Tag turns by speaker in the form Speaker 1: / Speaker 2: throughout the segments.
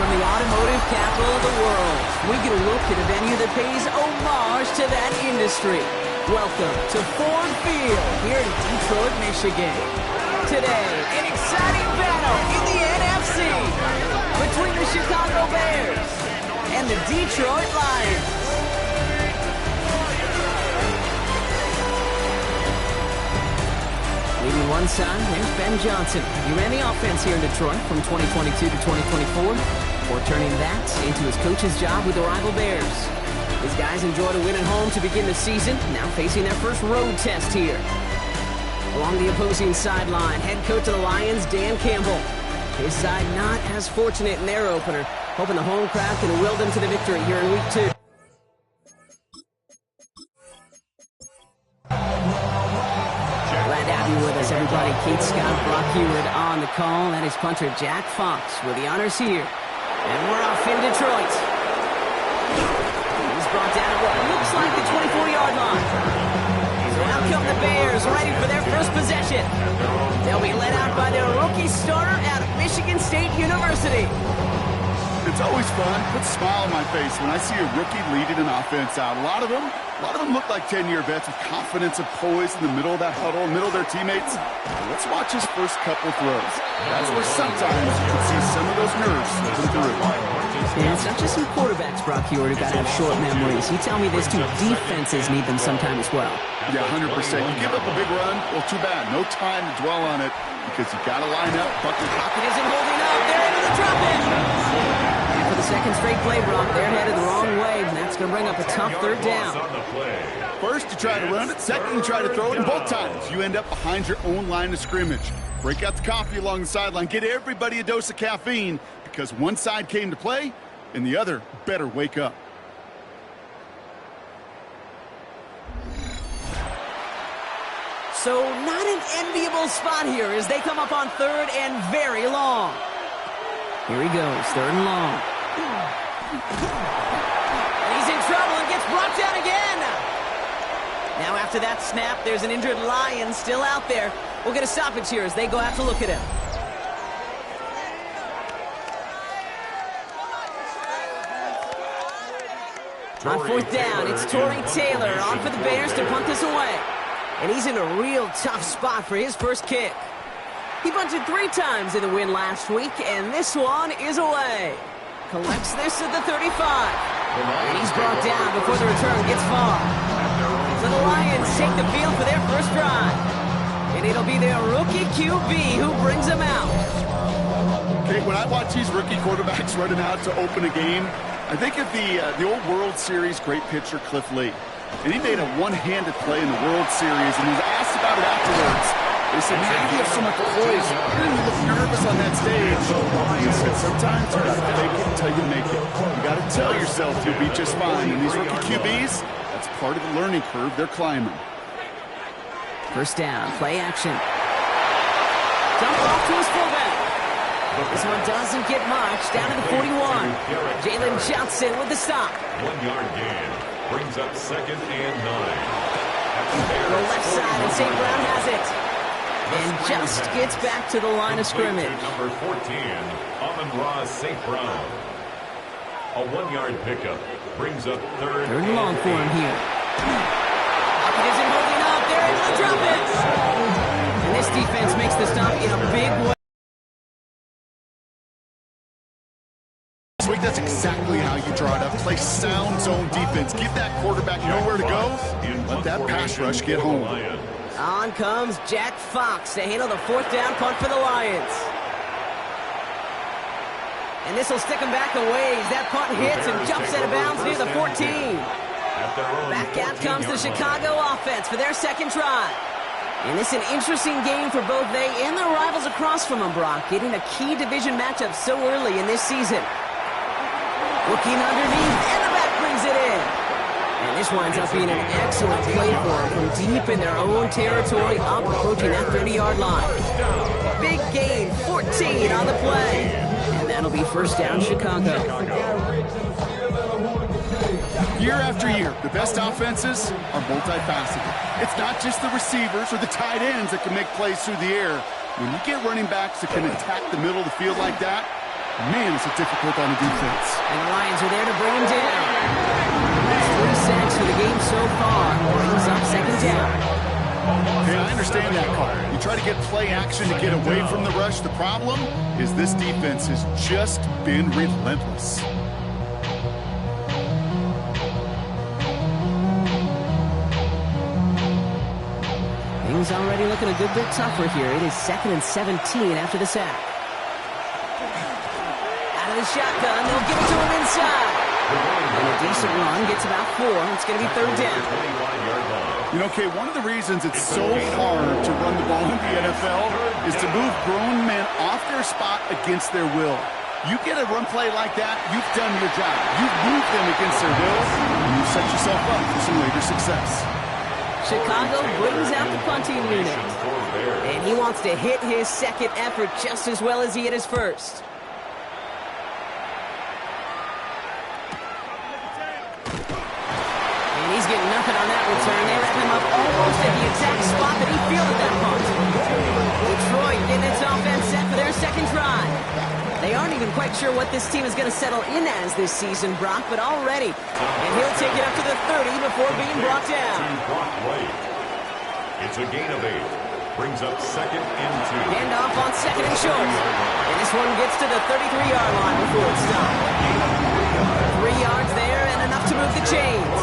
Speaker 1: from the automotive capital of the world, we get a look at a venue that pays homage to that industry. Welcome to Ford Field here in Detroit, Michigan. Today, an exciting battle in the NFC between the Chicago Bears and the Detroit Lions. Leading one side, there's Ben Johnson. He ran the offense here in Detroit from 2022 to 2024, before turning that into his coach's job with the rival Bears. His guys enjoyed a win at home to begin the season, now facing their first road test here. Along the opposing sideline, head coach of the Lions, Dan Campbell. His side not as fortunate in their opener, hoping the home crowd can will them to the victory here in Week 2. With us, everybody. Kate Scott, Brock Heward on the call. That is punter Jack Fox with the honors here. And we're off in Detroit. He's brought down at what looks like the 24-yard line. So out come the Bears, ready for their first possession. They'll be led out by their rookie starter out of Michigan State University.
Speaker 2: It's always fun. Puts a smile on my face when I see a rookie leading an offense out. A lot of them look like 10-year vets with confidence and poise in the middle of that huddle, middle of their teammates. Let's watch his first couple throws. That's where sometimes you can see some of those nerves slipping through.
Speaker 1: Yeah, it's not just some quarterbacks, Brock Heward, who got to have short memories. You tell me this too, defenses need them sometime as well.
Speaker 2: Yeah, 100%. You give up a big run, well, too bad. No time to dwell on it because you got to line up.
Speaker 1: Pocket isn't holding up. They're into the drop-in. For the second straight play, Brock, they're headed the wrong way, and that's going to bring up a tough third down.
Speaker 2: First, you try to run it. Second, you try to throw it. And both times, you end up behind your own line of scrimmage. Break out the coffee along the sideline. Get everybody a dose of caffeine because one side came to play, and the other better wake up.
Speaker 1: So not an enviable spot here as they come up on third and very long. Here he goes, third and long. And he's in trouble and gets brought down again. Now after that snap, there's an injured Lion still out there. We'll get a stoppage here as they go out to look at him. On fourth down, it's Torrey Taylor on for the Bears to punt this away. And he's in a real tough spot for his first kick. He bunted 3 times in the win last week, and this one is away. Collects this at the 35. And he's brought down before the return gets far. So the Lions take the field for their first drive. And it'll be their rookie QB who brings them out.
Speaker 2: Okay, when I watch these rookie quarterbacks running out to open a game, I think of the old World Series great pitcher Cliff Lee. And he made a one-handed play in the World Series, and he was asked about it afterwards. They said, how do you have so much poise? You didn't look nervous on that stage. He said, sometimes you got to fake it until you make it. You got to tell yourself you'll be just fine. And these rookie QBs, that's part of the learning curve they're climbing.
Speaker 1: First down, play action. Dump off to his fullback. This one doesn't get much, down to the 41. Jalen Johnson with the stop.
Speaker 3: 1-yard gain brings up 2nd and 9.
Speaker 1: The left side, and St. Brown has it. And just gets back to the line of scrimmage.
Speaker 3: Number 14, Amon-Ra St. Brown. A 1-yard pickup brings up third
Speaker 1: and long for him here. Pocket isn't holding up. They're into the drop-ins. And this defense makes the stop in a big way.
Speaker 2: This week, that's exactly how you draw it up. Play sound zone defense. Give that quarterback nowhere to go. Let that pass rush get home.
Speaker 1: On comes Jack Fox to handle the 4th down punt for the Lions. And this will stick him back a ways. That punt hits and jumps out of bounds near the 14. Back out comes the Chicago offense for their second try. And this is an interesting game for both they and their rivals across from them, Brock, getting a key division matchup so early in this season. Looking underneath, and the back brings it in. And this winds up being an excellent play for them from deep in their own territory, up approaching that 30-yard line. Big gain, 14 on the play. And that'll be first down, Chicago.
Speaker 2: Year after year, the best offenses are multifaceted. It's not just the receivers or the tight ends that can make plays through the air. When you get running backs that can attack the middle of the field like that, Man, it's difficult on the defense.
Speaker 1: And the Lions are there to bring him down. 3 sacks for the game so far. Brings up second down.
Speaker 2: Hey, I understand that call. You try to get play action to get away from the rush. The problem is this defense has just been relentless.
Speaker 1: Things already looking a good bit tougher here. It is 2nd and 17 after the sack. Out of the shotgun, they'll give it to him inside. And a decent run gets about 4. It's going to be 3rd down.
Speaker 2: You know, Kay, one of the reasons it's so hard to run the ball in the NFL is to move grown men off their spot against their will. You get a run play like that, you've done your job. You've moved them against their will, and you've set yourself up for some later success.
Speaker 1: Chicago brings out the punting unit. And he wants to hit his second effort just as well as he hit his first. And he's getting nothing on that return. They wrap him up almost at the exact spot that he fielded that punt. Detroit getting its offense set for their second drive. They aren't even quite sure what this team is going to settle in as this season, Brock, but already. And he'll take it up to the 30 before being brought down.
Speaker 3: It's a gain of 8. Brings up 2nd and 2.
Speaker 1: Hand off on 2nd and short. And this one gets to the 33-yard line before it's stopped. 3 yards there and enough to move the chains.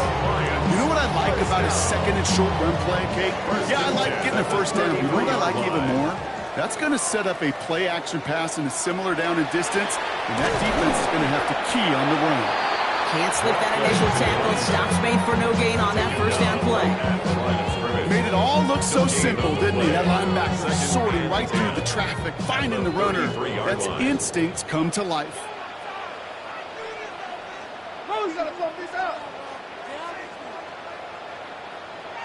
Speaker 2: You know what I like about a 2nd and short run play, Kate? Yeah, I like getting a first down. You know what I like even more? That's going to set up a play-action pass in a similar down and distance, and that defense is going to have to key on the run.
Speaker 1: Can't slip that initial tackle. Stops made for no gain on that first down play.
Speaker 2: Made it all look so simple, didn't he? That linebacker sorting right through the traffic, finding the runner. That's instincts come to life.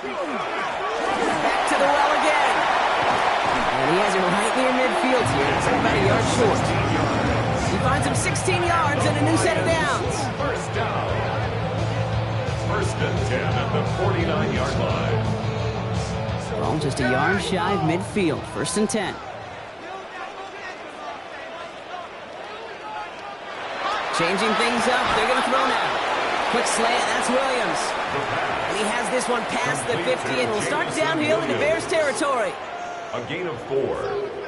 Speaker 1: Back to the well again. And he has him right near midfield here. It's about a yard short. He finds him 16 yards and a new set of downs.
Speaker 3: First down. 1st and 10 at the 49-yard line.
Speaker 1: Well, just a yard shy of midfield. 1st and 10. Changing things up. They're going to throw now. Quick slant. That's Williams. And he has this one past the 50 and will start downhill into Bears territory.
Speaker 3: A gain of 4.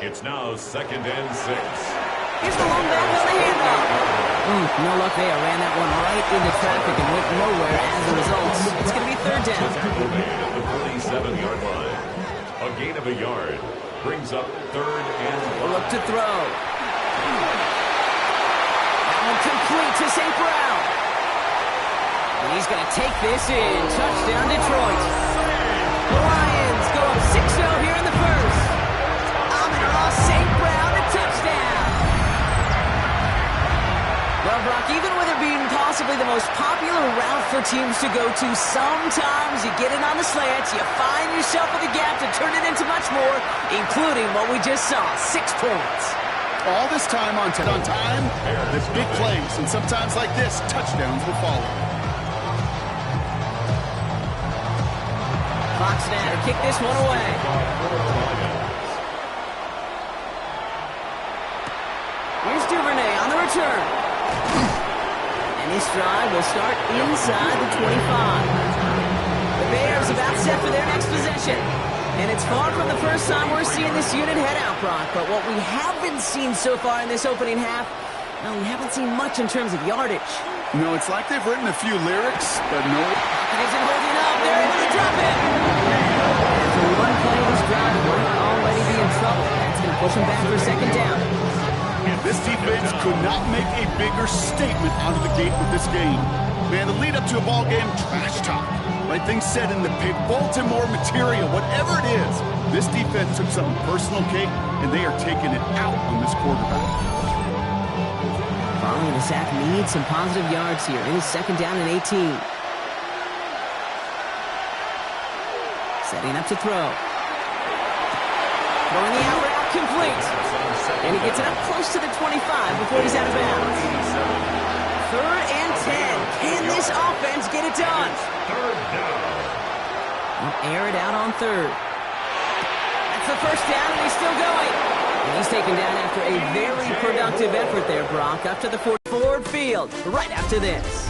Speaker 3: It's now 2nd and 6.
Speaker 1: Here's the long back on the handoff. No luck there. Ran that one right into traffic and went nowhere as a result. It's going to be 3rd down.
Speaker 3: At the 47-yard line. A gain of a yard brings up 3rd and 1.
Speaker 1: Look to throw. That one complete to St. Brown. And he's going to take this in. Touchdown, Detroit. The Lions go up 6-0 here in the first. Amon-Ra St. Brown, a touchdown. Well, Brock, even with it being possibly the most popular route for teams to go to, sometimes you get it on the slants, you find yourself with a gap to turn it into much more, including what we just saw, 6 points.
Speaker 2: All this time on time, there's big plays, and sometimes like this, touchdowns will follow.
Speaker 1: Fox now to kick this one away. Here's Duvernay on the return. And this drive will start inside the 25. The Bears about set for their next possession. And it's far from the first time we're seeing this unit head out, Brock. But what we haven't seen so far in this opening half, well, we haven't seen much in terms of yardage.
Speaker 2: You know, it's like they've written a few lyrics, but no.
Speaker 1: It isn't holding up. They're able to drop it. After one play this drive, we're already be in trouble. That's going to push them back for 2nd down.
Speaker 2: This defense could not make a bigger statement out of the gate with this game. Man, the lead up to a ball game, trash talk. Right things said in the pig, Baltimore material, whatever it is. This defense took something personal, Kate, and they are taking it out on this quarterback.
Speaker 1: Following the sack needs some positive yards here. It is 2nd down and 18. Setting up to throw. Throwing the out route complete. And he gets it up close to the 25 before he's out of bounds. 3rd and 10. Can this offense get it done?
Speaker 3: 3rd down.
Speaker 1: We'll air it out on 3rd. That's the 1st down, and he's still going. And he's taken down after a very productive effort there, Brock, up to the Ford Field right after this.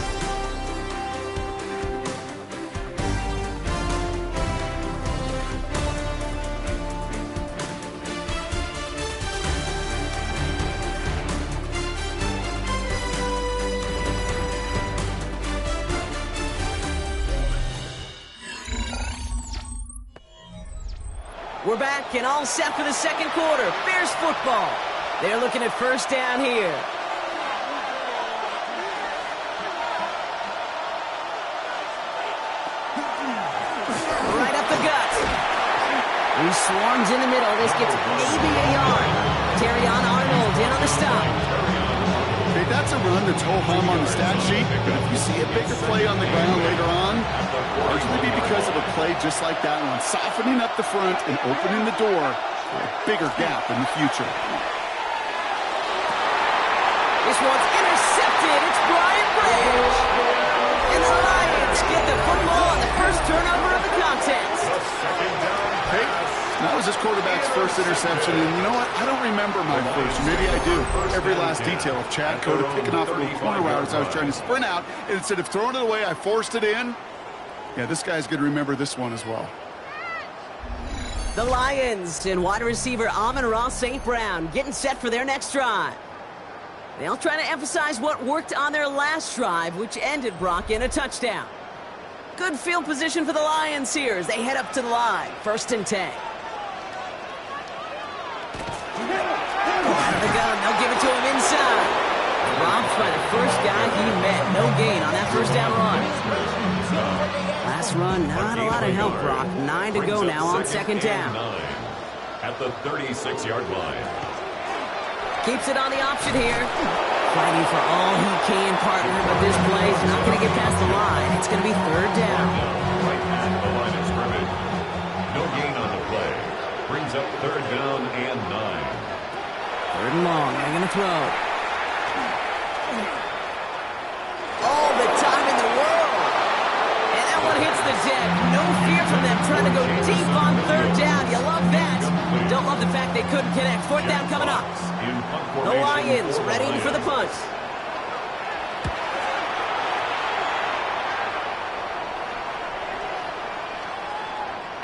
Speaker 1: We're back and all set for the second quarter. Bears football. They're looking at first down here. Right up the gut. He swarms in the middle. This gets maybe a yard. Terrion Arnold in on the stop.
Speaker 2: Okay, that's a run that's ho-hum on the stat sheet, but if you see a bigger play on the ground later on, largely be because of a play just like that one, softening up the front and opening the door for a bigger gap in the future.
Speaker 1: This one's intercepted. It's Brian Branch. And the Lions get the football on the first turnover of the contest.
Speaker 2: Hey, that was this quarterback's first interception, and you know what? I don't remember my first. Maybe I do. Every last detail of Chad Cota picking off a little corner route as I was trying to sprint out, and instead of throwing it away, I forced it in. Yeah, this guy's going to remember this one as well.
Speaker 1: The Lions and wide receiver Amon-Ra St. Brown getting set for their next drive. They'll try to emphasize what worked on their last drive, which ended, Brock, in a touchdown. Good field position for the Lions here as they head up to the line. 1st and 10. Out of the gun, they'll give it to him inside. Robbed by the first guy he met. No gain on that first down run. Last run, not a lot of help, Brock. 9 to go now on 2nd down.
Speaker 3: At the 36-yard line.
Speaker 1: Keeps it on the option here. Fighting for all he can, partner, but this play is not going to get past the line. It's going to be 3rd down.
Speaker 3: Right at the line of scrimmage. No gain on the play. Brings up 3rd down and 9.
Speaker 1: 3rd and long. They're going to throw. All the time in the world. And that one hits the deck. No fear from them trying to go deep on 3rd down. You love that. Don't love the fact they couldn't connect. 4th down coming up. The Lions ready for the punt.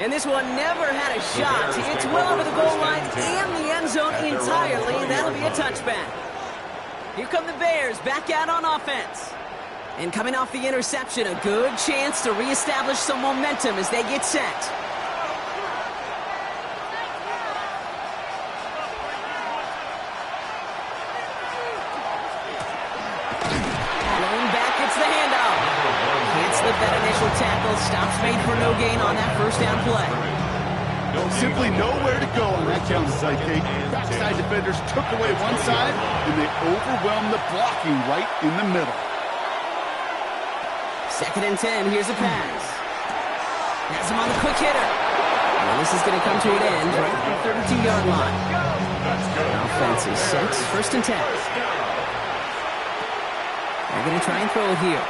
Speaker 1: And this one never had a shot. It's well over the goal line and the end zone entirely, and that'll be a touchback. Here come the Bears back out on offense. And coming off the interception, a good chance to reestablish some momentum as they get set. That initial tackle, stops made for no gain on that first down play.
Speaker 2: Simply nowhere to go on that counter play, Kate. Backside defenders took away one side, and they overwhelmed the blocking right in the middle.
Speaker 1: 2nd and 10, here's a pass. Has him on the quick hitter. Well, this is going to come to an end right at the 32-yard line. Offense is set, 1st and 10. They're going to try and throw it here.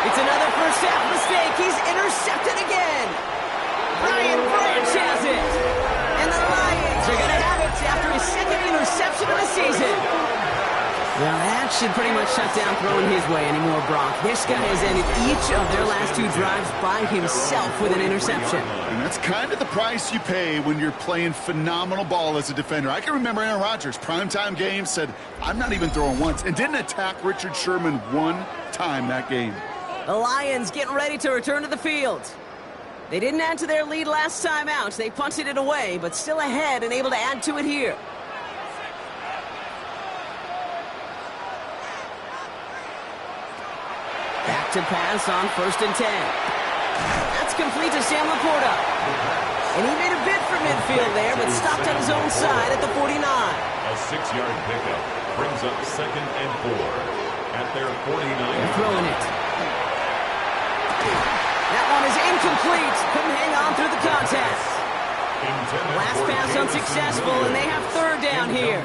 Speaker 1: It's another first half mistake. He's intercepted again. Brian Branch has it. And the Lions are going to have it after his 2nd interception of the season. Well, that should pretty much shut down throwing his way anymore, Brock. This guy has ended each of their last 2 drives by himself with an interception.
Speaker 2: And that's kind of the price you pay when you're playing phenomenal ball as a defender. I can remember Aaron Rodgers, primetime game, said, I'm not even throwing once, and didn't attack Richard Sherman one time that game.
Speaker 1: The Lions getting ready to return to the field. They didn't add to their lead last time out. They punted it away, but still ahead and able to add to it here. Back to pass on 1st and 10. That's complete to Sam Laporta. And he made a bid for midfield there, but stopped on his own side at the 49.
Speaker 3: A 6-yard pickup brings up 2nd and 4 at their 49.
Speaker 1: They're throwing it. That one is incomplete. Couldn't hang on through the contest. Last pass unsuccessful, and they have 3rd down here.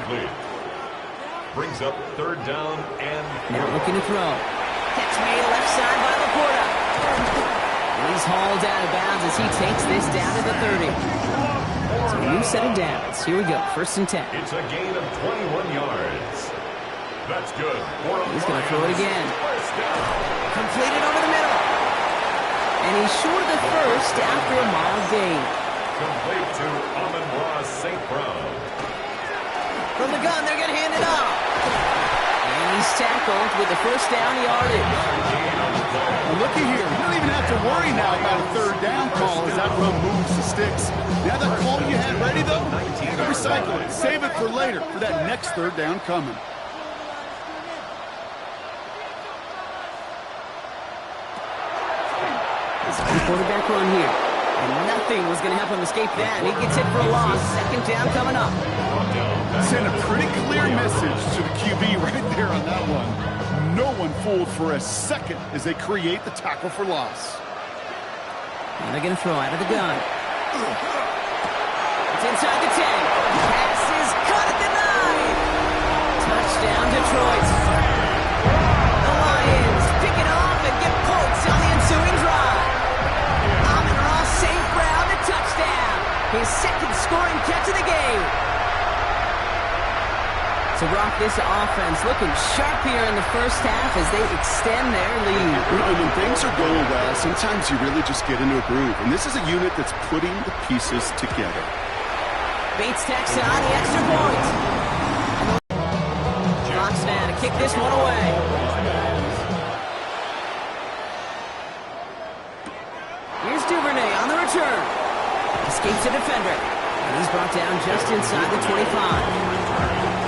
Speaker 3: Brings up 3rd down and
Speaker 1: now looking to throw. Catch made left side by Laporta. And he's hauled out of bounds as he takes this down to the 30. So a new set of downs. Here we go, 1st and 10.
Speaker 3: It's a gain of 21 yards. That's good.
Speaker 1: He's going to throw it again.
Speaker 3: First down.
Speaker 1: Completed over the middle. And he's short of the first after a mild gain.
Speaker 3: Complete to Amon-Ra St. Brown.
Speaker 1: From the gun, they're going to hand it off. And he's tackled with the first down yardage.
Speaker 2: Well, looky here. You don't even have to worry now about a 3rd down call as that run moves the sticks. Now that call you had ready, though, recycle it. Save it for later for that next 3rd down coming.
Speaker 1: Quarterback run here. And nothing was going to help him escape that. He gets hit for a loss. 2nd down coming up.
Speaker 2: Send a pretty clear message to the QB right there on that one. No one fooled for a second as they create the tackle for loss.
Speaker 1: And they're going to throw out of the gun. It's inside the 10. Pass is caught at the 9. Touchdown, Detroit. The Lions pick it off and get points on the ensuing drive. St. Brown, the touchdown. His 2nd scoring catch of the game. So, Brock, this offense looking sharp here in the first half as they extend their lead.
Speaker 2: You know, when things are going well, sometimes you really just get into a groove. And this is a unit that's putting the pieces together.
Speaker 1: Bates tacks on the extra point. Fox now to kick this one away. Here's Duvernay on the return. Escapes a defender. And he's brought down just inside the 25.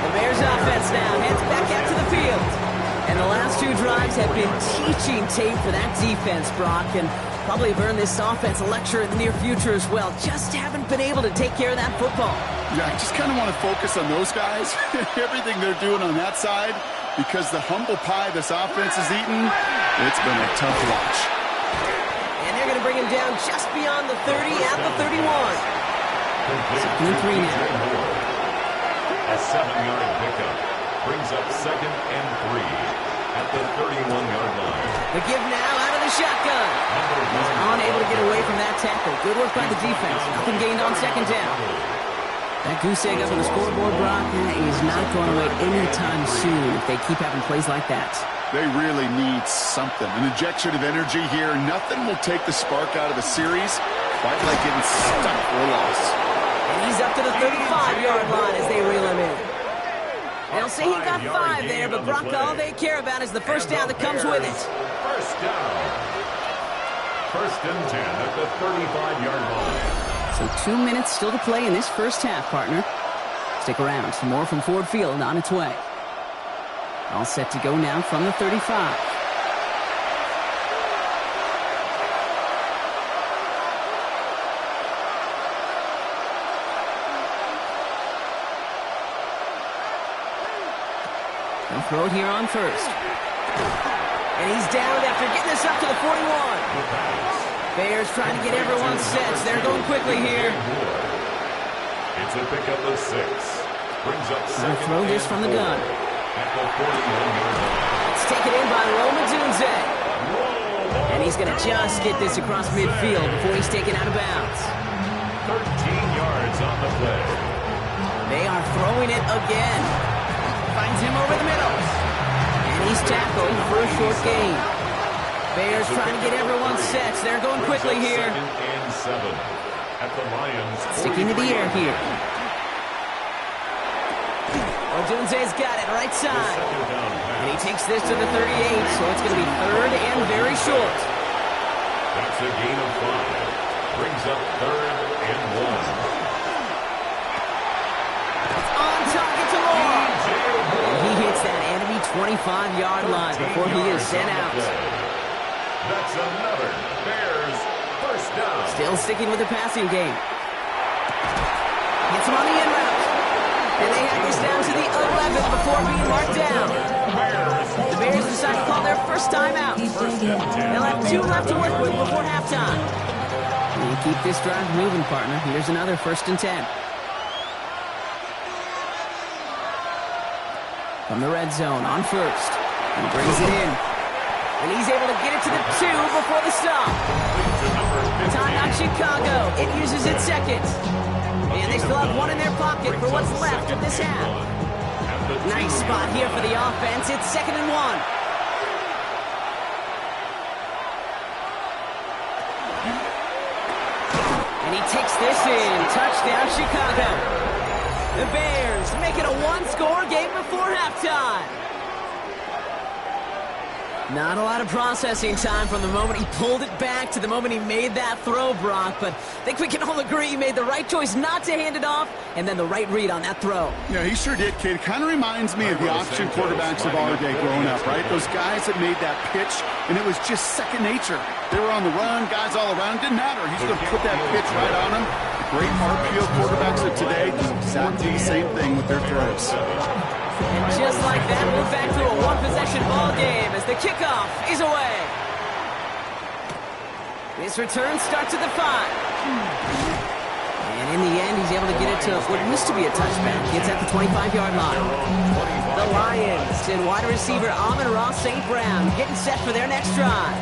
Speaker 1: The Bears offense now heads back out to the field. And the last 2 drives have been teaching tape for that defense, Brock. And probably have earned this offense a lecture in the near future as well. Just haven't been able to take care of that football.
Speaker 2: Yeah, I just kind of want to focus on those guys. Everything they're doing on that side. Because the humble pie this offense has eaten, it's been a tough watch.
Speaker 1: They're going to bring him down just beyond the 30 at the 31. 2nd and 3 now.
Speaker 3: A 7-yard pickup brings up 2nd and 3 at the 31-yard line.
Speaker 1: The give now out of the shotgun. He's unable to get away from that tackle. Good work by the defense. Nothing gained on 2nd down. That goose egg up on the scoreboard, Brock, is not going away anytime soon if they keep having plays like that.
Speaker 2: They really need something. An injection of energy here. Nothing will take the spark out of a series quite like getting stuck for a loss.
Speaker 1: And he's up to the 35-yard line as they reel him in. They'll say he got 5 there, but Brock, all they care about is the first down that comes with it.
Speaker 3: First down. 1st and 10 at the 35-yard line.
Speaker 1: So 2 minutes still to play in this first half, partner. Stick around. Some more from Ford Field on its way. All set to go now from the 35. They'll throw it here on 1st. And he's down after getting this up to the 41. Bears trying to get everyone set. They're going quickly here.
Speaker 3: It's a pickup of 6. Brings up 2nd.
Speaker 1: They'll throw this from the gun.
Speaker 3: At the 41-yard line.
Speaker 1: It's taken in by Roma Dunze. And he's going to just get this across midfield before he's taken out of bounds.
Speaker 3: 13 yards on the play.
Speaker 1: They are throwing it again. Finds him over the middle. And he's tackled for a short gain. Bears trying to get everyone set. They're going quickly here.
Speaker 3: 2nd and 7 at the Lions.
Speaker 1: Sticking to the air here. Odunze's got it right side. And he takes this to the 38, so it's going to be 3rd and very short.
Speaker 3: That's a gain of 5. Brings up 3rd and 1.
Speaker 1: It's on target to Moore. And he hits that enemy 25-yard line before he is sent out.
Speaker 3: That's another Bears first down.
Speaker 1: Still sticking with the passing game. Gets him on the in route. And they have this down to the 11 before being marked down. The Bears decide to call their first time out. They'll have 2 left to work with before halftime. And you keep this drive moving, partner. Here's another 1st and 10. From the red zone on 1st. He brings it in. And he's able to get it to the 2 before the stop. Timeout Chicago. It uses its 2nd. And And they still have one in their pocket for what's left of this half. Nice spot here for the offense. It's 2nd and 1. And he takes this in. Touchdown, Chicago. The Bears make it a one-score game before halftime. Not a lot of processing time from the moment he pulled it back to the moment he made that throw, Brock. But I think we can all agree he made the right choice not to hand it off, and then the right read on that throw.
Speaker 2: Yeah, he sure did, kid. It kind of reminds me of the option quarterbacks of our day growing up, right? Those guys that made that pitch, and it was just second nature. They were on the run, guys all around. Didn't matter. He's going to put that pitch right on them. Great RPO quarterbacks of today do exactly the same thing with their throws.
Speaker 1: And just like that, we're back to a one-possession ball game as the kickoff is away. This return starts at the 5. And in the end, he's able to get it to what used to be a touchback. Gets at the 25-yard line. The Lions and wide receiver Amon-Ra St. Brown getting set for their next drive.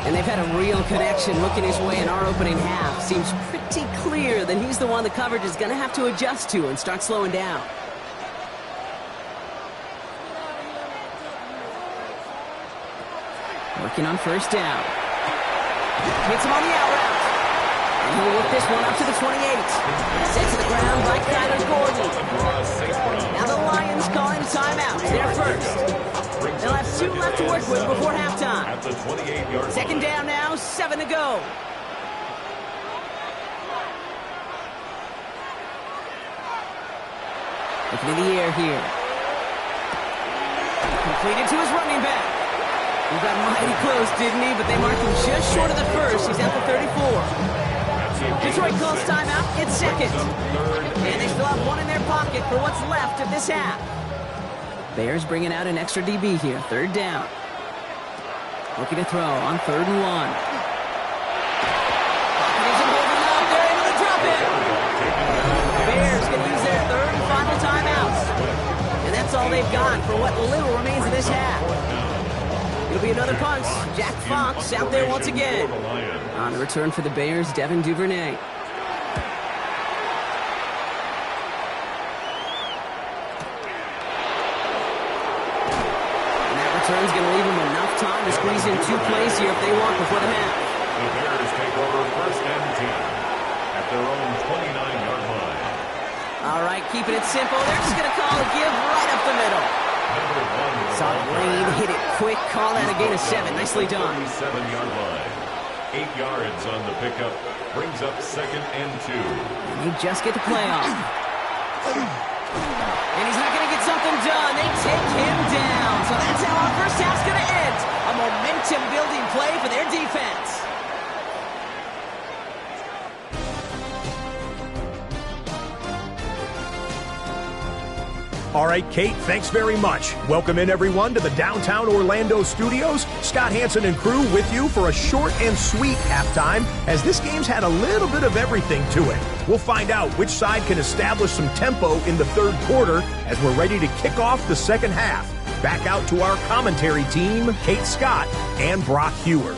Speaker 1: And they've had a real connection looking his way in our opening half. Seems pretty clear that he's the one the coverage is going to have to adjust to and start slowing down. Working on first down. Hits him on the out route. And he'll work this one up to the 28. Sent to the ground by Kyler Gordon. Now the Lions call him timeout. They're first. They'll have 2 left to work with before halftime.
Speaker 3: At the 28-yard
Speaker 1: 2nd down now, 7 to go. Looking in the air here. Completed to his running back. He got mighty close, didn't he? But they marked him just short of the first. He's at the 34. Detroit calls timeout. It's 2nd. And they still have one in their pocket for what's left of this half. Bears bringing out an extra DB here. 3rd down. Looking to throw on 3rd and 1. They're able to drop it. Bears going to use their 3rd and final timeouts. And that's all they've got for what little remains of this half. It'll be another punt. Jack Fox out there once again. On the return for the Bears, Devin Duvernay. And that return's going to leave them enough time to squeeze in 2 plays here if they want before the half.
Speaker 3: The Bears take over 1st and 10 at their own 29-yard line.
Speaker 1: All right, keeping it simple. They're just going to call a give right up the middle. Saw Lane hit it quick. Call that a gain of 7. Nicely done.
Speaker 3: 37-yard line. 8 yards on the pickup. Brings up 2nd and 2.
Speaker 1: And they just get the play off. And he's not going to get something done. They take him down. So that's how our first half's going to end. A momentum-building play for their defense.
Speaker 4: All right, Kate, thanks very much. Welcome in, everyone, to the downtown Orlando studios. Scott Hansen and crew with you for a short and sweet halftime, as this game's had a little bit of everything to it. We'll find out which side can establish some tempo in the 3rd quarter as we're ready to kick off the 2nd half. Back out to our commentary team, Kate Scott and Brock Hewer.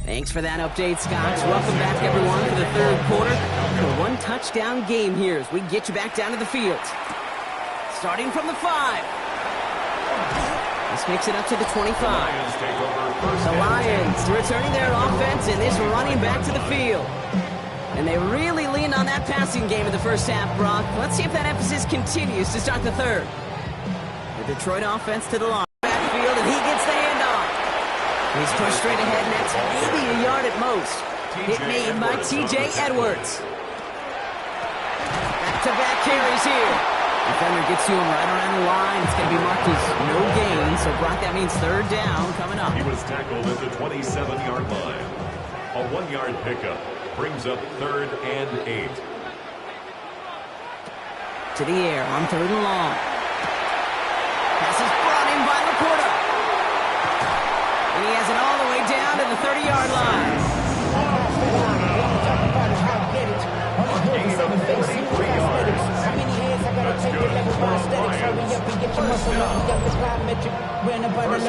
Speaker 1: Thanks for that update, Scott. Welcome back, everyone, to the 3rd quarter. A one-touchdown game here as we get you back down to the field. Starting from the 5. This makes it up to the 25. The Lions returning their offense and this running back to the field. And they really leaned on that passing game in the first half, Brock. Let's see if that emphasis continues to start the 3rd. The Detroit offense to the line. Backfield, and he gets the handoff. He's pushed straight ahead, and that's maybe a yard at most. Hit made by T.J. Edwards. Back-to-back carries here. Defender gets to him right around the line. It's going to be marked as no gain, so Brock, that means 3rd down coming up.
Speaker 3: He was tackled at the 27-yard line. A 1-yard pickup brings up 3rd and 8.
Speaker 1: To the air on 3rd and long. Pass is brought in by Laporta. And he has it all the way down to the 30-yard line.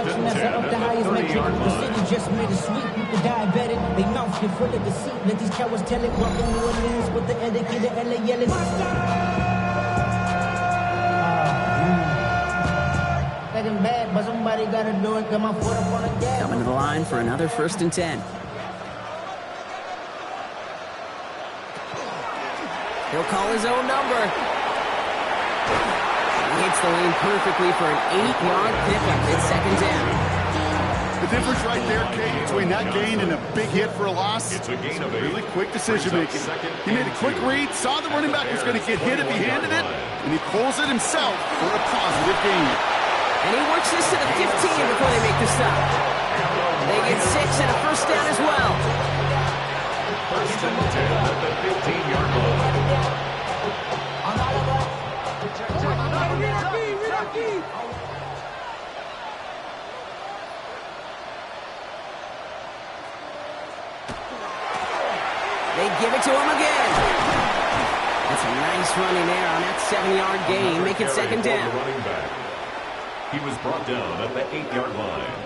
Speaker 5: action as I up the highest metric. The city just made a sweep with the diabetic. They mouth get full of deceit. Let these cowards tell it. Welcome to New Orleans with the etiquette, the LA yelling. Second bad, but somebody gotta do it. Got my foot up on the gas.
Speaker 1: Coming to the line for another 1st and 10. He'll call his own number. He hits the lane perfectly for an 8-yard pickup. It's 2nd down.
Speaker 2: The difference right there, Kate, between that gain and a big hit for a loss,
Speaker 3: It's a gain of 8.
Speaker 2: really quick decision-making. He made a quick read, saw the running back was going to get hit if he handed it, and he pulls it himself for a positive gain.
Speaker 1: And he works this to the 15 before they make the stop. They get 6 and a 1st down as well.
Speaker 3: 1st and 10 at the 15-yard line.
Speaker 1: They give it to him again. That's a nice running there on that 7-yard gain. Make it 2nd down.
Speaker 3: Running back. He was brought down at the 8-yard line.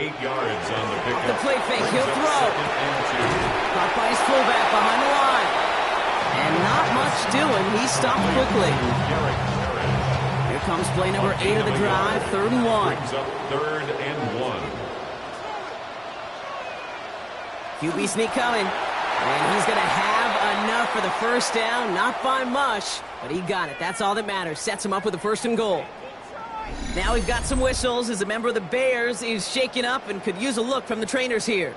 Speaker 3: 8 yards on the pickup.
Speaker 1: The play fake, he'll throw.
Speaker 3: 2nd and 2.
Speaker 1: Caught by his fullback behind the line. And not much doing. He stopped quickly. Here comes play number 8 of the drive, 3rd and 1.
Speaker 3: Brings up 3rd and 1.
Speaker 1: QB sneak coming. And he's going to have enough for the 1st down. Not by much, but he got it. That's all that matters. Sets him up with a 1st and goal. Now we've got some whistles as a member of the Bears is shaken up and could use a look from the trainers here.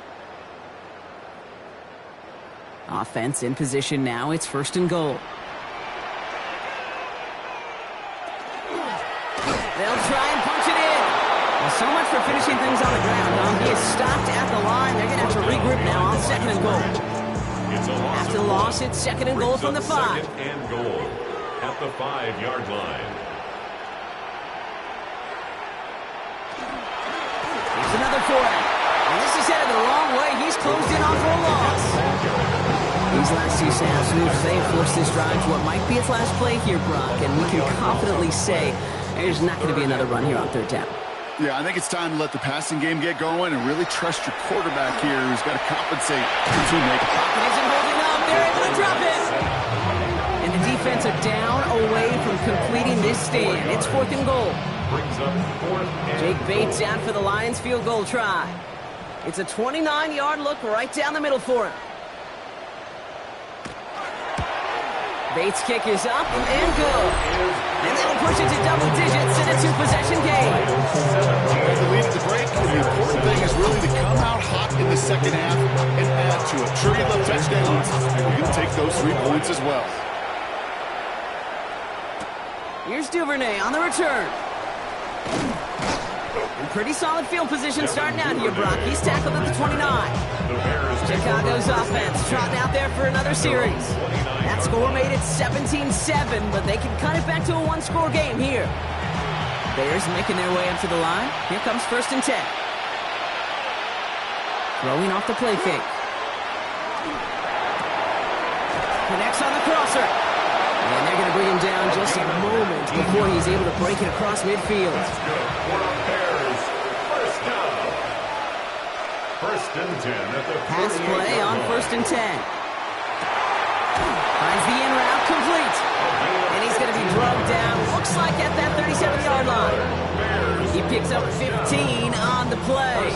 Speaker 1: Offense in position now. It's 1st and goal. They'll try and punch it in. Well, so much for finishing things on the ground. He is stopped at the line. They're going to have to regroup now on 2nd and goal.
Speaker 3: It's a loss.
Speaker 1: After the loss, it's 2nd and goal from the 5.
Speaker 3: 2nd and goal at the 5-yard line.
Speaker 1: Here's another for him. And this is headed the wrong way. He's closed in on for a loss. These last 2 snaps moves, they forced this drive to what might be its last play here, Brock. And we can confidently say there's not going to be another run here on 3rd down.
Speaker 2: Yeah, I think it's time to let the passing game get going and really trust your quarterback here who's got to compensate for teammate.
Speaker 1: Pocket isn't holding up. They're able to drop it. And the defense are down away from completing this stand. It's 4th and goal.
Speaker 3: Brings up 4th and
Speaker 1: Jake Bates out for the Lions field goal try. It's a 29-yard look right down the middle for him. Bates' kick is up and good. And that'll push it to double digits in a 2-possession game.
Speaker 2: The lead at the break, and the important thing is really to come out hot in the 2nd half and add to it. Sure, you love touchdowns. You're going to take those 3 points as well.
Speaker 1: Here's Duvernay on the return. In pretty solid field position starting out here, Brock. He's tackled at the 29. Chicago's offense trotting out there for another series. That score made it 17-7, but they can cut it back to a 1-score game here. Bears making their way up to the line. Here comes 1st and 10. Throwing off the play fake. Connects on the crosser. And they're going to bring him down just a moment before he's able to break it across midfield.
Speaker 3: Bears. 1st down. 1st and 10 at the
Speaker 1: Pass play on 1st and 10. Finds the in route complete. And he's going to be drugged down, looks like at that 37-yard line. He picks up 15 on the play.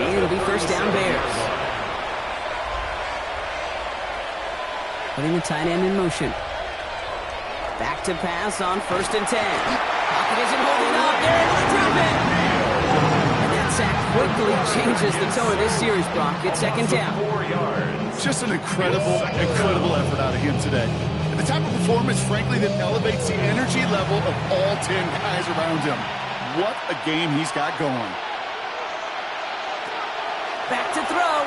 Speaker 1: And it'll be 1st down Bears. Putting the tight end in motion. Back to pass on 1st and 10. Pocket isn't holding up. They're able to drop it. And that sack quickly changes the tone of this series, Brock. It's 2nd down.
Speaker 3: 4 yards.
Speaker 2: Just an incredible effort out of him today. And the type of performance, frankly, that elevates the energy level of all 10 guys around him. What a game he's got going.
Speaker 1: Back to throw.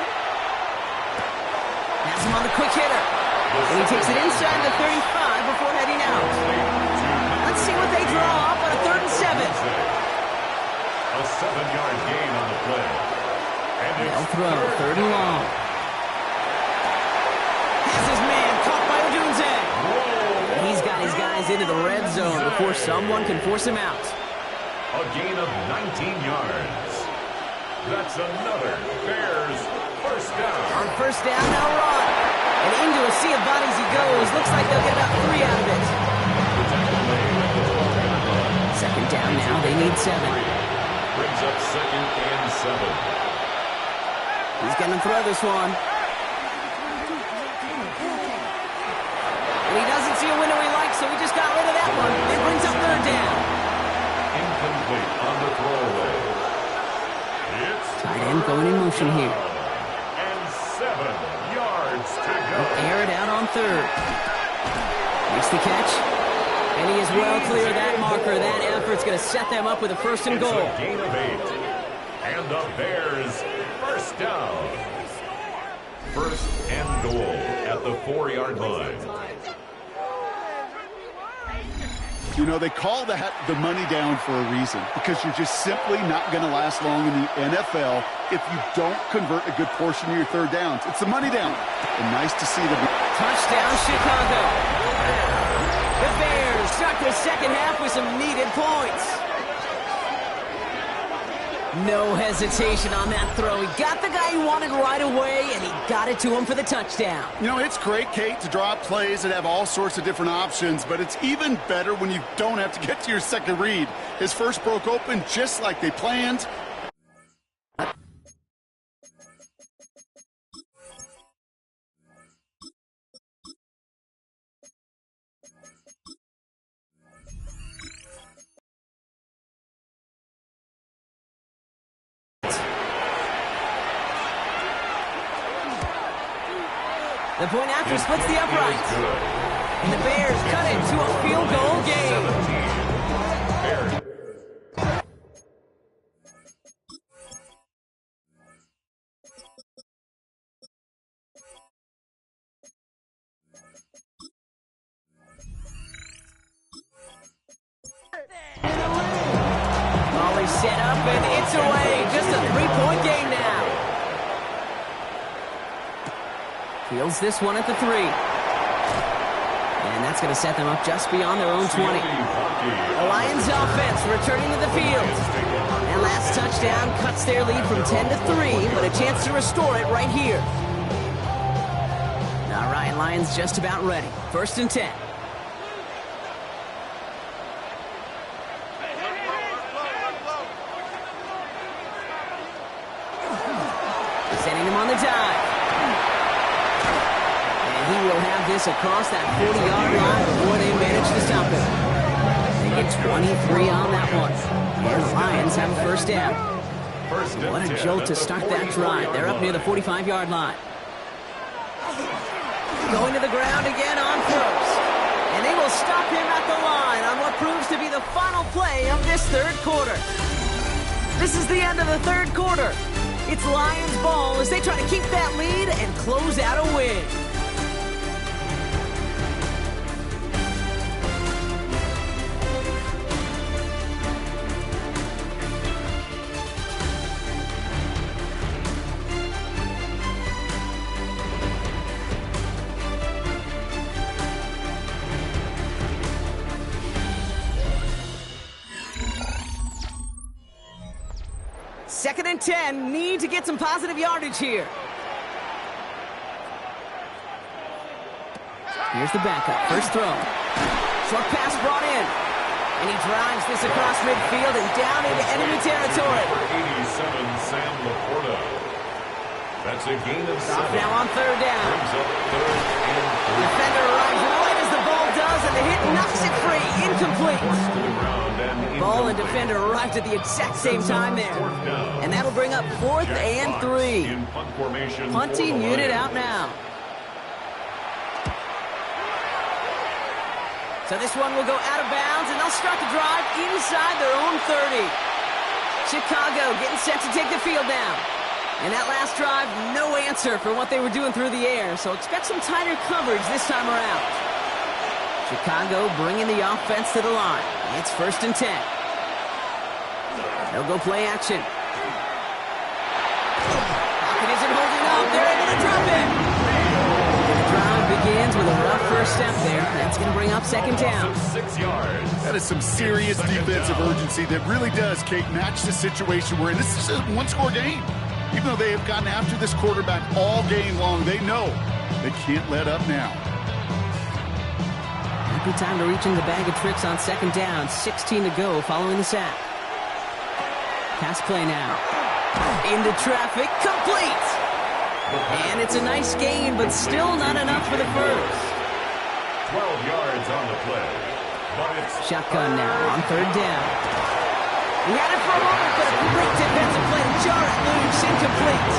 Speaker 1: Has him on the quick hitter. And he takes it inside the 35 before heading out. Let's see what they draw up on a 3rd and 7.
Speaker 3: A 7-yard gain on the play. And
Speaker 1: They'll throw 3rd and long. Has his man caught by Odunze. He's got his guys into the red zone before someone can force him out.
Speaker 3: A gain of 19 yards. That's another Bears first down.
Speaker 1: On first down, now run. And into a sea of bodies he goes. Looks like they'll get about 3 out of it. Second down now. They need 7.
Speaker 3: Brings up second and 7.
Speaker 1: He's going to throw this one. And he doesn't see a window he likes, so he just got rid of that one. It brings up third down.
Speaker 3: Incomplete on the throwaway. It's
Speaker 1: Tight end going in motion here.
Speaker 3: and 7 yards to go.
Speaker 1: Air it out on third. Makes the catch. And he is well clear of that marker. That effort's going to set them up with a first and goal.
Speaker 3: It's a gain of 8. And the Bears first down. First and goal at the 4-yard line.
Speaker 2: You know, they call that the money down for a reason, because you're just simply not going to last long in the NFL if you don't convert a good portion of your third downs. It's the money down. And nice to see them.
Speaker 1: Touchdown, Chicago. The Bears start the second half with some needed points. No hesitation on that throw. He got the guy he wanted right away, and he got it to him for the touchdown.
Speaker 2: You know, it's great, Kate, to draw up plays that have all sorts of different options, but it's even better when you don't have to get to your second read. His first broke open just like they planned.
Speaker 1: The point after splits the uprights. And the Bears cut it to a field goal game. Ball is set up and it's away. Just a 3-point game now. Fields this one at the 3. And that's going to set them up just beyond their own 20. The Lions offense returning to the field. That last touchdown cuts their lead from 10 to 3, but a chance to restore it right here. All right, Lions just about ready. First and 10. Sending him on the dive. He will have this across that 40-yard line before they manage to stop him. They get 23 on that one. And the Lions have a first down. What a jolt to start that drive. They're up near the 45-yard line. Going to the ground again on first. And they will stop him at the line on what proves to be the final play of this third quarter. This is the end of the third quarter. It's Lions ball as they try to keep that lead and close out a win. Second and 10, need to get some positive yardage here. Here's the backup, first throw. Short pass brought in. And he drives this across midfield and down into enemy territory.
Speaker 3: 87, Sam Laporta. That's a gain of 7.
Speaker 1: Now on third down.
Speaker 3: Brings up third and 3.
Speaker 1: Defender arrives right as the ball does, and the hit knocks it free. Incomplete.
Speaker 3: To the ground and
Speaker 1: Ball and defender arrived at the exact same time there. And that'll bring up fourth and 3.
Speaker 3: In punt formation.
Speaker 1: Punting unit out now. So this one will go out of bounds, and they'll start the drive inside their own 30. Chicago getting set to take the field down. And that last drive, no answer for what they were doing through the air, so expect some tighter coverage this time around. Chicago bringing the offense to the line. It's first and 10. They'll go play action. Pocket isn't holding up. They're able to drop it. The drive begins with a rough first step there. That's going to bring up second down.
Speaker 3: 6 yards.
Speaker 2: That is some serious defensive urgency that really does, Kate, match the situation we're in. This is a one-score game. Even though they have gotten after this quarterback all game long, they know they can't let up now.
Speaker 1: Happy time to reach in the bag of tricks on second down. 16 to go following the sack. Pass play now. Into traffic, complete. And it's a nice gain, but still not enough for the first.
Speaker 3: 12 yards on the play. But it's
Speaker 1: Shotgun now on third down. He had it for a moment, but a great defensive play to jar it loose, incomplete.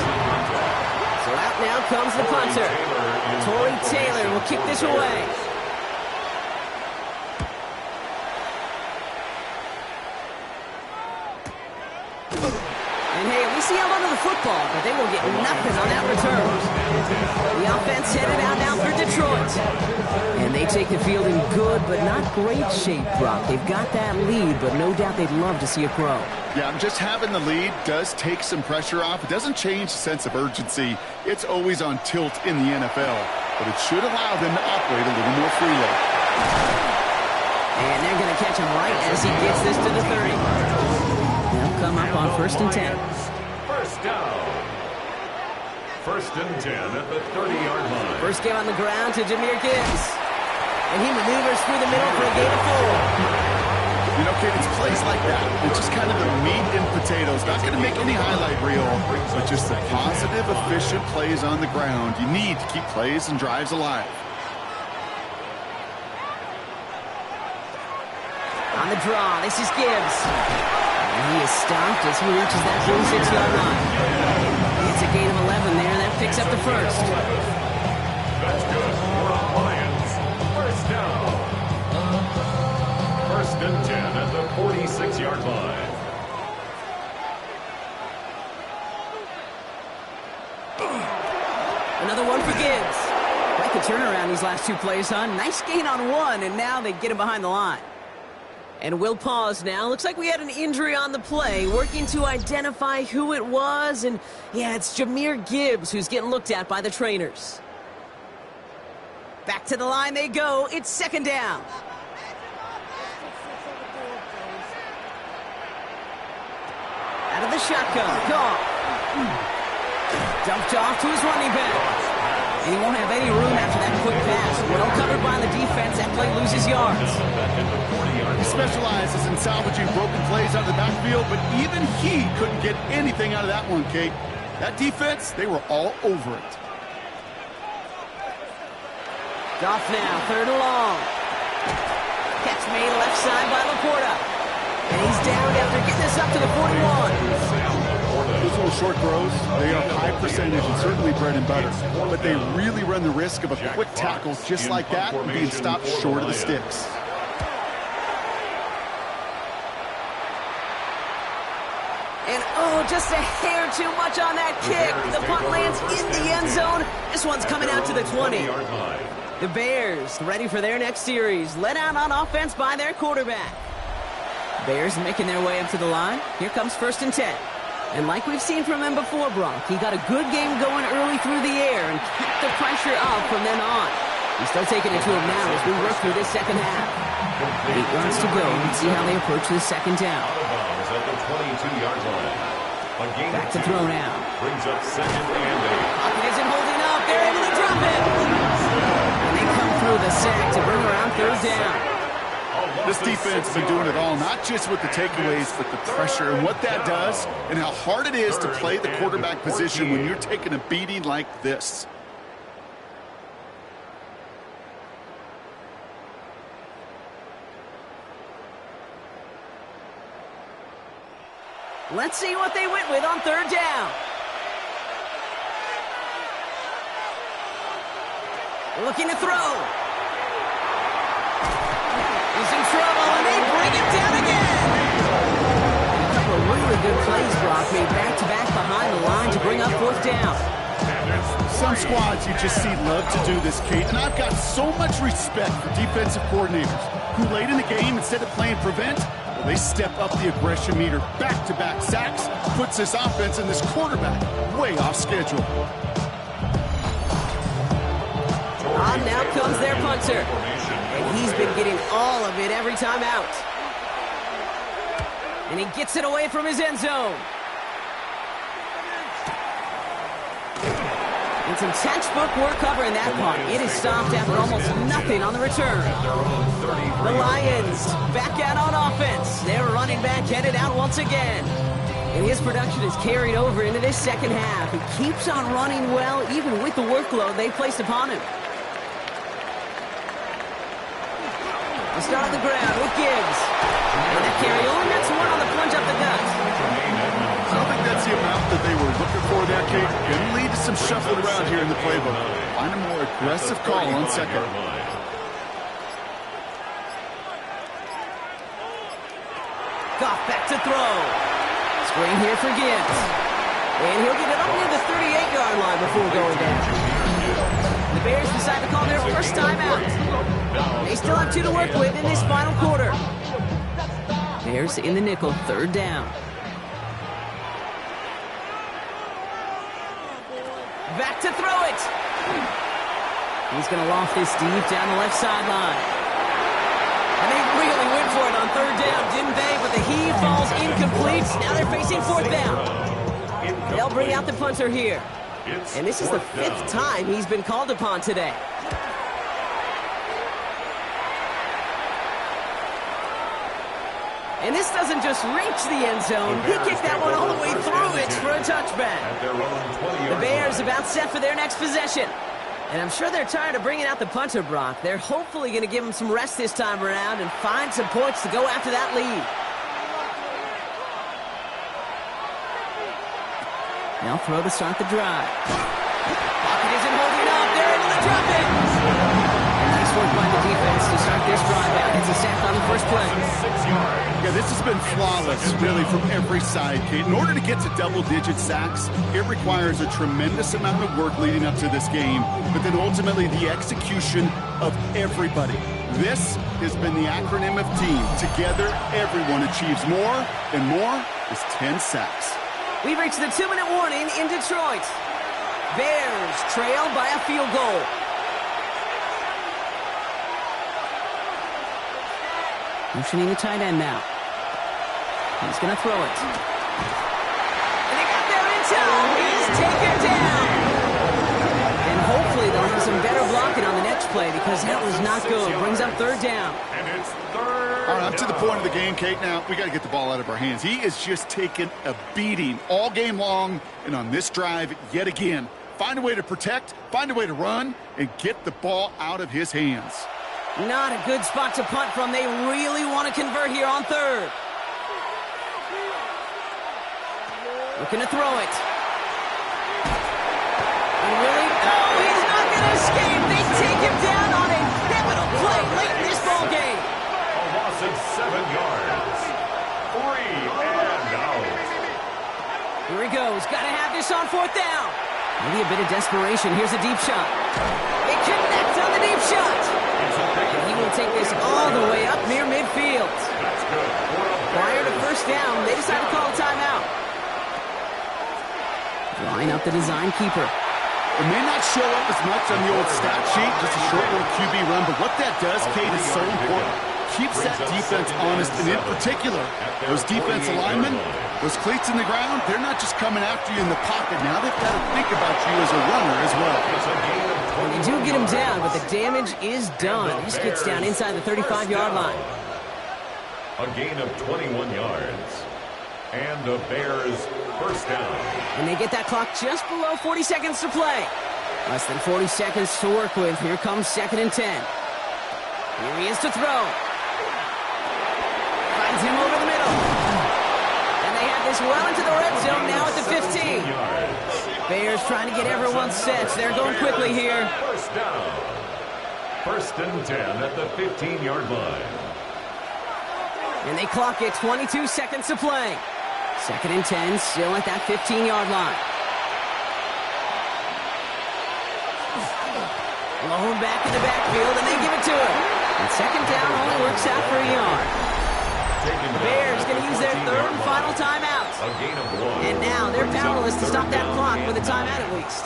Speaker 1: So out now comes the punter. Torrey Taylor will kick this away. And hey, at least he held onto the football, but they will get nothing on that return. The offense headed out now for Detroit. And they take the field in good but not great shape, Brock. They've got that lead, but no doubt they'd love to see it grow.
Speaker 2: Yeah, just having the lead does take some pressure off. It doesn't change the sense of urgency. It's always on tilt in the NFL, but it should allow them to operate a little more freely.
Speaker 1: And they're going to catch him right as he gets this to the 30. They'll come up on 1st and 10.
Speaker 3: First down. 1st and 10 at the 30-yard line.
Speaker 1: First game on the ground to Jahmyr Gibbs. And he maneuvers through the middle for a gain of 4.
Speaker 2: You know, Kate, it's plays like that. It's just kind of the meat and potatoes. Not going to make any highlight reel, but just the positive, efficient plays on the ground. You need to keep plays and drives alive.
Speaker 1: On the draw, this is Gibbs. And he is stopped as he reaches that 46-yard line. It's a gain of 11 there. That picks up the first.
Speaker 3: That's good for the Lions. First down. 1st and 10 at the 46-yard line.
Speaker 1: Another one for Gibbs. Quite the turnaround these last 2 plays, huh? Nice gain on 1, and now they get him behind the line. And we'll pause now. Looks like we had an injury on the play. Working to identify who it was. And, yeah, it's Jahmyr Gibbs who's getting looked at by the trainers. Back to the line they go. It's second down. Out of the shotgun. Goff. Dumped off to his running back. And he won't have any room after that quick pass. Well covered by the defense. That play loses yards.
Speaker 2: He specializes in salvaging broken plays out of the backfield, but even he couldn't get anything out of that one, Kate. That defense, they were all over it.
Speaker 1: Goff now, 3rd and long. Catch made left side by Laporta. And he's down after getting this up to the 41.
Speaker 2: Those little short throws, they are high percentage and certainly bread and butter. But they really run the risk of a quick tackle just like that and being stopped short of the sticks.
Speaker 1: And oh, just a hair too much on that kick. The punt lands in the end zone. This one's coming out to the 20. The Bears ready for their next series. Led out on offense by their quarterback. Bears making their way up to the line. Here comes 1st and 10. And like we've seen from him before, Brock, he got a good game going early through the air and kept the pressure up from then on. He's still taking it to him now as we work through this second half. 8 runs to go. Let's see how they approach this second down.
Speaker 3: Out of bounds at the 22-yard line.
Speaker 1: Back to throw now.
Speaker 3: Brings up 2nd and 8.
Speaker 1: Pocket isn't holding up. They're able to drop it. And they come through the sack to bring around 3rd down.
Speaker 2: This defense has been doing it all, not just with the takeaways, but the pressure and what that does and how hard it is to play the quarterback position when you're taking a beating like this.
Speaker 1: Let's see what they went with on 3rd down. Looking to throw. He's in trouble, and they bring him down again. A couple of really good plays, Brock, made back-to-back behind the line to bring up 4th down.
Speaker 2: Some squads you just see love to do this, Kate, and I've got so much respect for defensive coordinators who late in the game, instead of playing prevent, well, they step up the aggression meter. Back-to-back sacks puts this offense and this quarterback way off schedule.
Speaker 1: On now comes their punter. And he's been getting all of it every time out. And he gets it away from his end zone. And some textbook work covering that punt. It is stopped after almost nothing on the return. The Lions back out on offense. Their running back headed out once again. And his production is carried over into this second half. He keeps on running well, even with the workload they placed upon him. The start of the ground with Gibbs. And that carry only gets one on the plunge up the gut.
Speaker 2: I don't think that's the amount that they were looking for there, Kate. Going to lead to some shuffling around here in the playbook. Find a more aggressive call on second.
Speaker 1: Goff back to throw. Screen here for Gibbs. And he'll get it up near the 38-yard line before going down. The Bears decide to call their first timeout. They still have 2 to work with in this final quarter. Bears in the nickel, third down. Back to throw it. He's going to loft this deep down the left sideline. And they really went for it on third down, didn't they? But the heave falls incomplete. Now they're facing fourth down. They'll bring out the punter here. And this is the 5th time he's been called upon today. And this doesn't just reach the end zone. He kicked that one all the way through it for a touchback. The Bears about set for their next possession. And I'm sure they're tired of bringing out the punter, Brock. They're hopefully going to give him some rest this time around and find some points to go after that lead. Now throw to start the drive. Pocket isn't holding up. They're able to drop it. Nice work by the defense to start this drive out. It's a sack on the first play.
Speaker 2: Yeah, this has been flawless, really, from every side, Kate. In order to get to double-digit sacks, it requires a tremendous amount of work leading up to this game, but then ultimately the execution of everybody. This has been the acronym of team. Together, everyone achieves more, and more is 10 sacks.
Speaker 1: We've reached the 2-minute warning in Detroit. Bears trail by a field goal. Motioning the tight end now. He's going to throw it. And they got there in time. He's taken down. And hopefully they'll have some better blocking on the next play because that was not good. Brings up third down.
Speaker 3: And it's third.
Speaker 2: All right, up to the point of the game, Kate. Now, we got to get the ball out of our hands. He is just taking a beating all game long. And on this drive, yet again, find a way to protect, find a way to run, and get the ball out of his hands.
Speaker 1: Not a good spot to punt from. They really want to convert here on third. Looking to throw it. And really? No, he's not going to escape. They take him down on a pivotal play late in this ball game.
Speaker 3: A loss of 7 yards. 3 and out.
Speaker 1: Here he goes. Got to have this on fourth down. Maybe a bit of desperation. Here's a deep shot. It connects on the deep shot. And he will take this all the way up near midfield.
Speaker 3: That's good.
Speaker 1: Prior to first down, they decide to call a timeout. Drawing up the design keeper.
Speaker 2: It may not show up as much on the old stat sheet, just a short little QB run, but what that does, Kate, is so important. Keeps that defense honest, and in particular, those defense linemen, those cleats in the ground, they're not just coming after you in the pocket. Now they've got to think about you as a runner as well.
Speaker 1: They do get him down, but the damage is done. This gets down inside the 35-yard line.
Speaker 3: A gain of 21 yards. And the Bears first down.
Speaker 1: And they get that clock just below 40 seconds to play. Less than 40 seconds to work with. Here comes 2nd and 10. Here he is to throw. Finds him over the middle. And they have this well into the red zone now at the 15. Bears trying to get everyone set. They're going quickly here.
Speaker 3: First down. 1st and 10 at the 15-yard line.
Speaker 1: And they clock it 22 seconds to play. 2nd and 10, still at that 15-yard line. Blown back in the backfield, and they give it to him. And 2nd down only works out for a yard. The Bears going to use their 3rd and final timeout.
Speaker 3: A gain of 1.
Speaker 1: And now they're powerless to stop that clock with a timeout at least.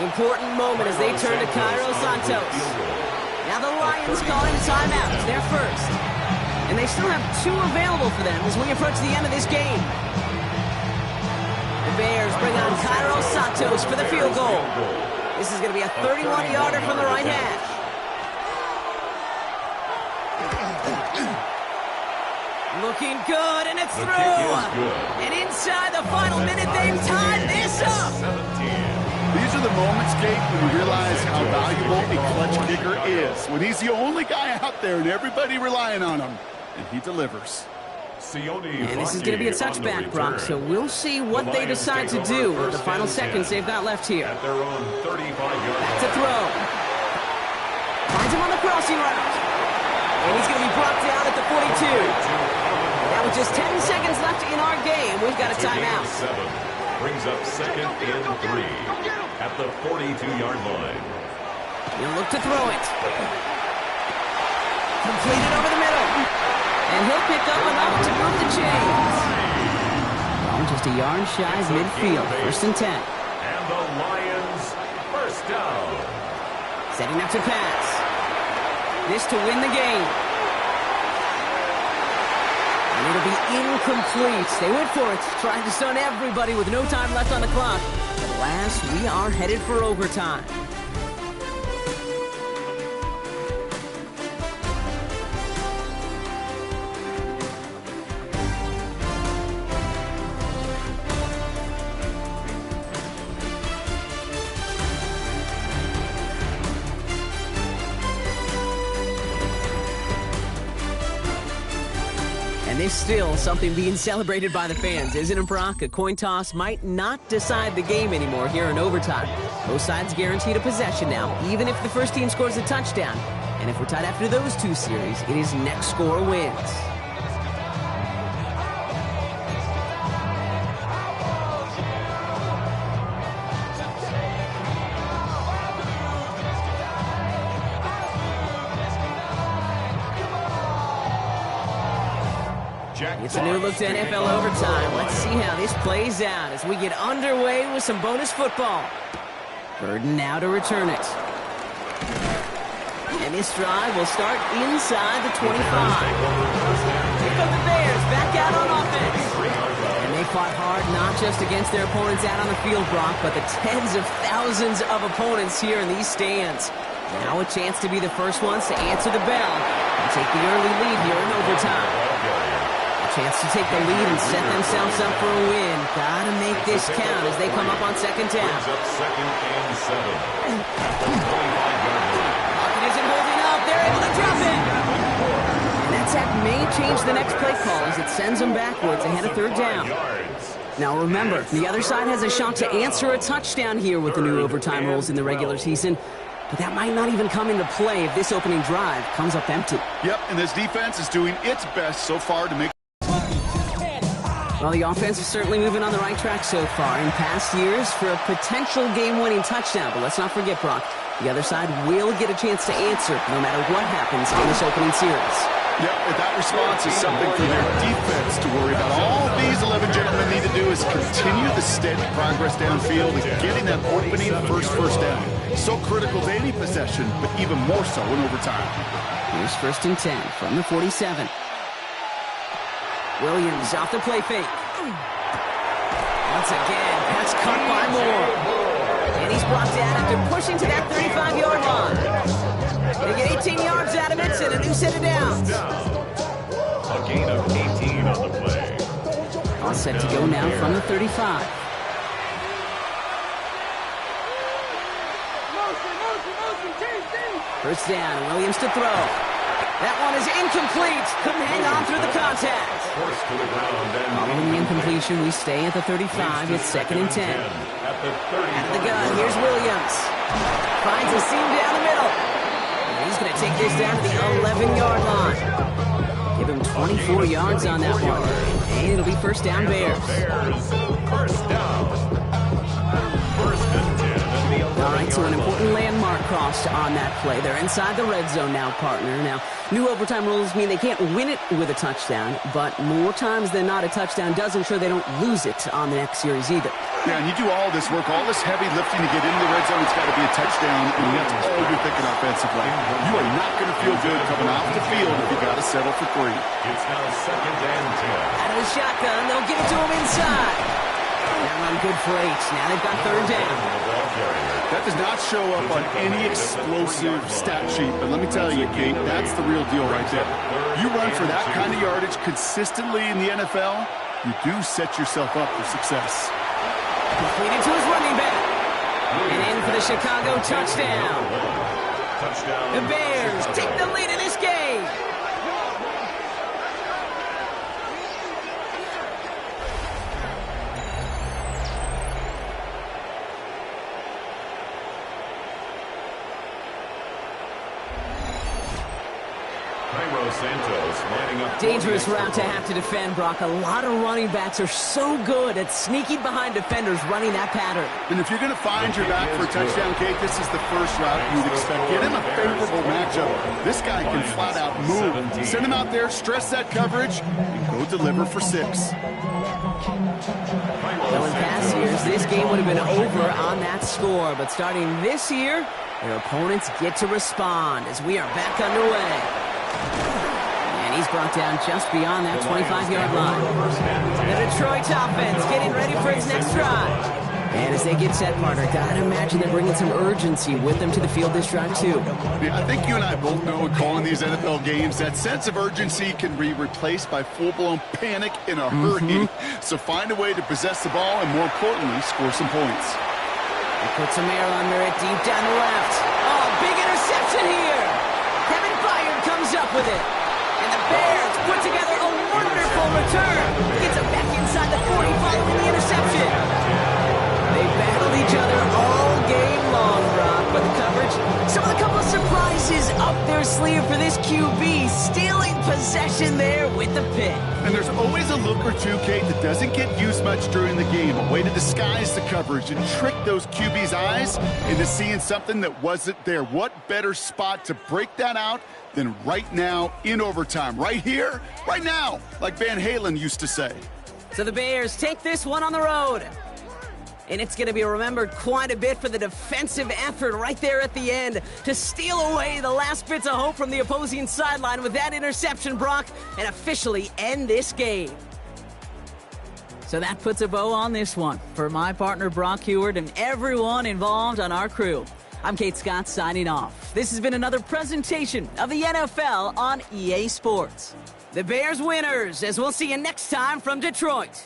Speaker 1: Important moment as they turn to Cairo Santos. Now the Lions calling timeout. It's their first. And they still have 2 available for them as we approach the end of this game. The Bears bring on Cairo Santos for the field goal. This is going to be a 31-yarder from the right hash. Looking good, and it's through. And inside the final minute, they've tied this up.
Speaker 2: These are the moments, Kate, when you realize how valuable a clutch kicker is. When he's the only guy out there and everybody relying on him, and he delivers.
Speaker 1: And this is going to be a touchback, Brock, so we'll see what they decide to do with the final seconds they've got left here.
Speaker 3: At their own 35-yard
Speaker 1: Back to throw. Finds him on the crossing route. And he's going to be brought down at the 42. Now with just 10 seconds left in our game, we've got a timeout.
Speaker 3: 7 brings up 2nd and 3 at the 42-yard line.
Speaker 1: He'll look to throw it. Completed over the middle. And he'll pick up enough to move the chains. Well, just a yard shy of midfield. 1st and 10.
Speaker 3: And the Lions first down.
Speaker 1: Setting up to pass. This to win the game. And it'll be incomplete. They went for it, trying to stun everybody with no time left on the clock. Alas, we are headed for overtime. And there's still something being celebrated by the fans, isn't it, Brock? A coin toss might not decide the game anymore here in overtime. Both sides guaranteed a possession now, even if the first team scores a touchdown. And if we're tied after those 2 series, it is next score wins. It's a new look to NFL overtime. Let's see how this plays out as we get underway with some bonus football. Burden now to return it. And this drive will start inside the 25. Here come the Bears back out on offense. And they fought hard not just against their opponents out on the field, Brock, but the tens of thousands of opponents here in these stands. Now a chance to be the first ones to answer the bell and take the early lead here in overtime. Chance to take the lead and set themselves up for a win. Gotta make this count as they come up on 2nd down.
Speaker 3: Brings up 2nd and 7.
Speaker 1: Pocket isn't holding up. They're able to drop it. And that sack may change the next play call as it sends them backwards ahead of 3rd down. Now remember, the other side has a shot to answer a touchdown here with the new overtime rules in the regular season. But that might not even come into play if this opening drive comes up empty.
Speaker 2: Yep, and this defense is doing its best so far to make.
Speaker 1: Well, the offense is certainly moving on the right track so far in past years for a potential game-winning touchdown. But let's not forget, Brock, the other side will get a chance to answer no matter what happens in this opening series.
Speaker 2: Yep, and that response is something for their defense to worry about. All these 11 gentlemen need to do is continue the steady progress downfield and getting that opening first down. So critical to any possession, but even more so in overtime.
Speaker 1: Here's 1st and 10 from the 47. Williams off the play fake. Once again, that's caught by Moore. And he's brought down after pushing to that 35-yard line. They get 18 yards out of it and a new set of downs.
Speaker 3: A gain of 18 on the play.
Speaker 1: All set to go now from the 35. First down, Williams to throw. That one is incomplete. Couldn't hang on through the contact.
Speaker 3: Forced to the ground and
Speaker 1: following the incompletion, we stay at the 35. It's 2nd and 10.
Speaker 3: At the
Speaker 1: gun, here's Williams. Finds a seam down the middle. And he's going to take this down to the 11-yard line. Give him 24 yards on that one. And it'll be first down Bears.
Speaker 3: First down. 1st and 10.
Speaker 1: All right, so an important landmark crossed on that play. They're inside the red zone now, partner. Now, new overtime rules mean they can't win it with a touchdown, but more times than not, a touchdown does ensure they don't lose it on the next series either.
Speaker 2: Yeah, and you do all this work, all this heavy lifting to get into the red zone, it's got to be a touchdown, and that's all you're thinking offensively. You are not going to feel good coming off the field if you got to settle for 3.
Speaker 3: It's now 2nd and 10.
Speaker 1: Out of the shotgun, they'll give it to him inside. That run good for 8. Now they've got 3rd down.
Speaker 2: That does not show up on any explosive stat sheet, but let me tell you, Kate, that's the real deal right there. You run for that kind of yardage consistently in the NFL, you do set yourself up for success.
Speaker 1: Completed to his running back. And in for the Chicago touchdown. The Bears take the lead in this game. Dangerous route to have to defend, Brock. A lot of running backs are so good at sneaking behind defenders running that pattern.
Speaker 2: And if you're going to find your back for a touchdown, Kate, this is the first route you'd expect. Get him a favorable matchup. This guy can flat out move. Send him out there, stress that coverage, and go deliver for 6.
Speaker 1: Well, in past years, this game would have been over on that score. But starting this year, their opponents get to respond as we are back underway. He's brought down just beyond that 25-yard line. The Detroit offense getting ready for its next drive. And as they get set, partner, gotta imagine they're bringing some urgency with them to the field this drive, too.
Speaker 2: I think you and I both know in calling these NFL games, that sense of urgency can be replaced by full-blown panic in a hurry. So find a way to possess the ball and, more importantly, score some points.
Speaker 1: They put some air under it deep down the left. Oh, big interception here. Kevin Byard comes up with it. And the Bears put together a wonderful return. Gets him back inside the 40 following the interception. They battled each other all game long, Brock, but the coverage, some of the couple of surprises up their sleeve for this QB, stealing possession there with the pick.
Speaker 2: And there's always a look or two, Kate, that doesn't get used much during the game. A way to disguise the coverage and trick those QB's eyes into seeing something that wasn't there. What better spot to break that out than right now in overtime? Right here, right now, like Van Halen used to say.
Speaker 1: So the Bears take this one on the road. And it's going to be remembered quite a bit for the defensive effort right there at the end to steal away the last bits of hope from the opposing sideline with that interception, Brock, and officially end this game. So that puts a bow on this one. For my partner, Brock Heward, and everyone involved on our crew, I'm Kate Scott signing off. This has been another presentation of the NFL on EA Sports. The Bears winners, as we'll see you next time from Detroit.